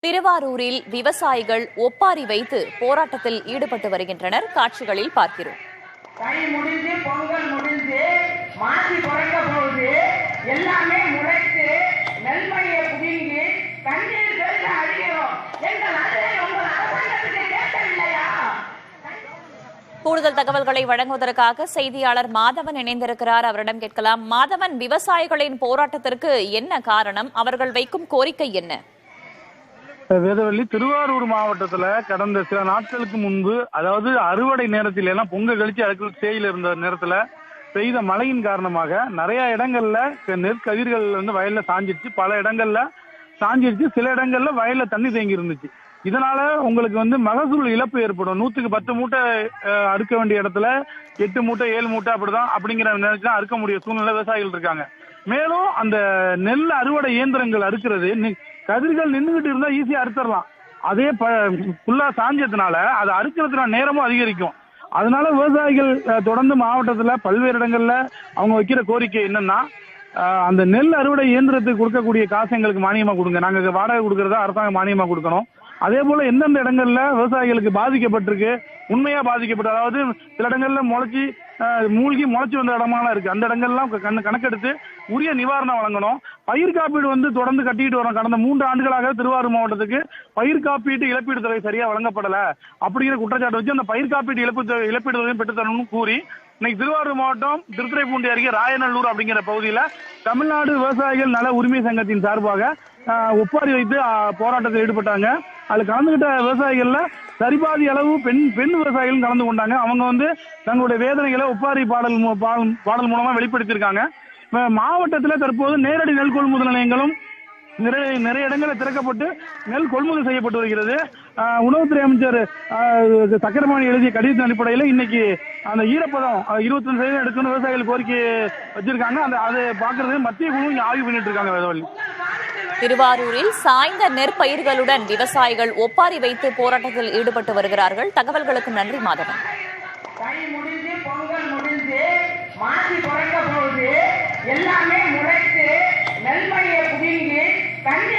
திருவாரூரில் விவசாயிகள் ஒப்பாரி வைத்து போராட்டத்தில் ஈடுபட்டு வருகின்றனர். காட்சிகளில் பார்க்கிறோம். கை முடிஞ்சு பொங்கல் முடிஞ்சு மாசி பிறக்க போகுது, எல்லாமே முளைத்து நெல்மணியை புடுங்கி தண்ணீர் பெருக அழிகிறோம். எங்கள் உங்கள் அரசாங்கத்துக்கு கேட்கவில்லையா? கூடுதல் தகவல்களை வழங்குவதற்காக செய்தியாளர் மாதவன் இணைந்திருக்கிறார். அவரிடம் கேட்கலாம். மாதவன், விவசாயிகளின் போராட்டத்திற்கு என்ன காரணம்? அவர்கள் வைக்கும் கோரிக்கை என்ன? வேதவள்ளி, திருவாரூர் மாவட்டத்துல கடந்த சில நாட்களுக்கு முன்பு, அதாவது அறுவடை நேரத்தில் எல்லாம் பொங்கல் கழிச்சு அதுக்கு ஸ்டேஜில் இருந்த நேரத்துல பெய்த மழையின் காரணமாக நிறைய இடங்கள்ல நெற்கதிர்கள் வயல்ல சாஞ்சிருச்சு, பல இடங்கள்ல சாஞ்சிருச்சு, சில இடங்கள்ல வயல்ல தண்ணி தேங்கி இருந்துச்சு. இதனால உங்களுக்கு மகசூல் இழப்பு ஏற்படும். 100க்கு 10 மூட்டை அறுக்க வேண்டிய இடத்துல 8 மூட்டை 7 மூட்டை அப்படிங்கிற நினைச்சுதான் அறுக்க முடிய சூழ்நிலை விவசாயிகள் இருக்காங்க. மேலும் அந்த நெல் அறுவடை இயந்திரங்கள் அறுக்கிறது, கதிர்கள் நின்றுகிட்டு இருந்தா ஈஸியா அறுத்தரலாம். அதே ஃபுல்லா சாஞ்சதுனால அதை அறுக்கிறதுனால நேரமும் அதிகரிக்கும். அதனால விவசாயிகள் தொடர்ந்து மாவட்டத்துல பல்வேறு இடங்கள்ல அவங்க வைக்கிற கோரிக்கை என்னன்னா, அந்த நெல் அறுவடை இயந்திரத்துக்கு கொடுக்கக்கூடிய காசு எங்களுக்கு மானியமா கொடுங்க, நாங்க வாடகை கொடுக்கறதா அரசாங்கம் மானியமா கொடுக்கணும். அதே போல எந்தெந்த இடங்கள்ல விவசாயிகளுக்கு பாதிக்கப்பட்டிருக்கு, உண்மையா பாதிக்கப்பட்டு, அதாவது சில இடங்கள்ல முளைச்சு வந்த இடமாலாம் இருக்கு, அந்த இடங்கள்லாம் கணக்கெடுத்து உரிய நிவாரணம் வழங்கணும். பயிர் காப்பீடு தொடர்ந்து கட்டிட்டு வரோம். கடந்த 3 ஆண்டுகளாக திருவாரூர் மாவட்டத்துக்கு பயிர் காப்பீட்டு இழப்பீடு தொகை சரியா வழங்கப்படல அப்படிங்கிற குற்றச்சாட்டு வச்சு அந்த பயிர் காப்பீட்டு இழப்பீடு தொகையும் பெற்றுத்தரணும்னு கூறி இன்னைக்கு திருவாரூர் மாவட்டம் திருத்துறைப்பூண்டி அருகே ராயநல்லூர் அப்படிங்கிற பகுதியில தமிழ்நாடு விவசாயிகள் நல உரிமை சங்கத்தின் சார்பாக ஒப்பாரி வைத்து போராட்டத்தில் ஈடுபட்டாங்க. அதுல கலந்துகிட்ட விவசாயிகள்ல சரிபாதி அளவு பெண் விவசாயிகளும் கலந்து கொண்டாங்க. அவங்க தங்களுடைய வேதனைகளை ஒப்பாரி பாடல் மூலமா வெளிப்படுத்தியிருக்காங்க. மாவட்டத்துல தற்போது நேரடி நெல் கொள்முதல் நிலையங்களும் நிறைய இடங்களில் திறக்கப்பட்டு நெல் கொள்முதல் செய்யப்பட்டு வருகிறது. உணவுத்துறை அமைச்சர் சக்கரபாணி எழுதிய கடிதத்தின் அடிப்படையில் இன்னைக்கு அந்த ஈரப்பதம் 25% எடுக்கணும் விவசாயிகள் கோரிக்கை வச்சிருக்காங்க. அதை பார்க்கறது மத்திய குழு ஆய்வு பண்ணிட்டு இருக்காங்க. வேதவள்ளி, திருவாரூரில் சாய்ந்த நெற்பயிர்களுடன் விவசாயிகள் ஒப்பாரி வைத்து போராட்டத்தில் ஈடுபட்டு வருகிறார்கள். தகவல்களுக்கு நன்றி மாதவன். கை முடிஞ்சு பொங்கல் முடிஞ்சு மாசி பிறக்க போகுது, எல்லாமே முளைத்து நெல்மணியை புடுங்கி தண்ணி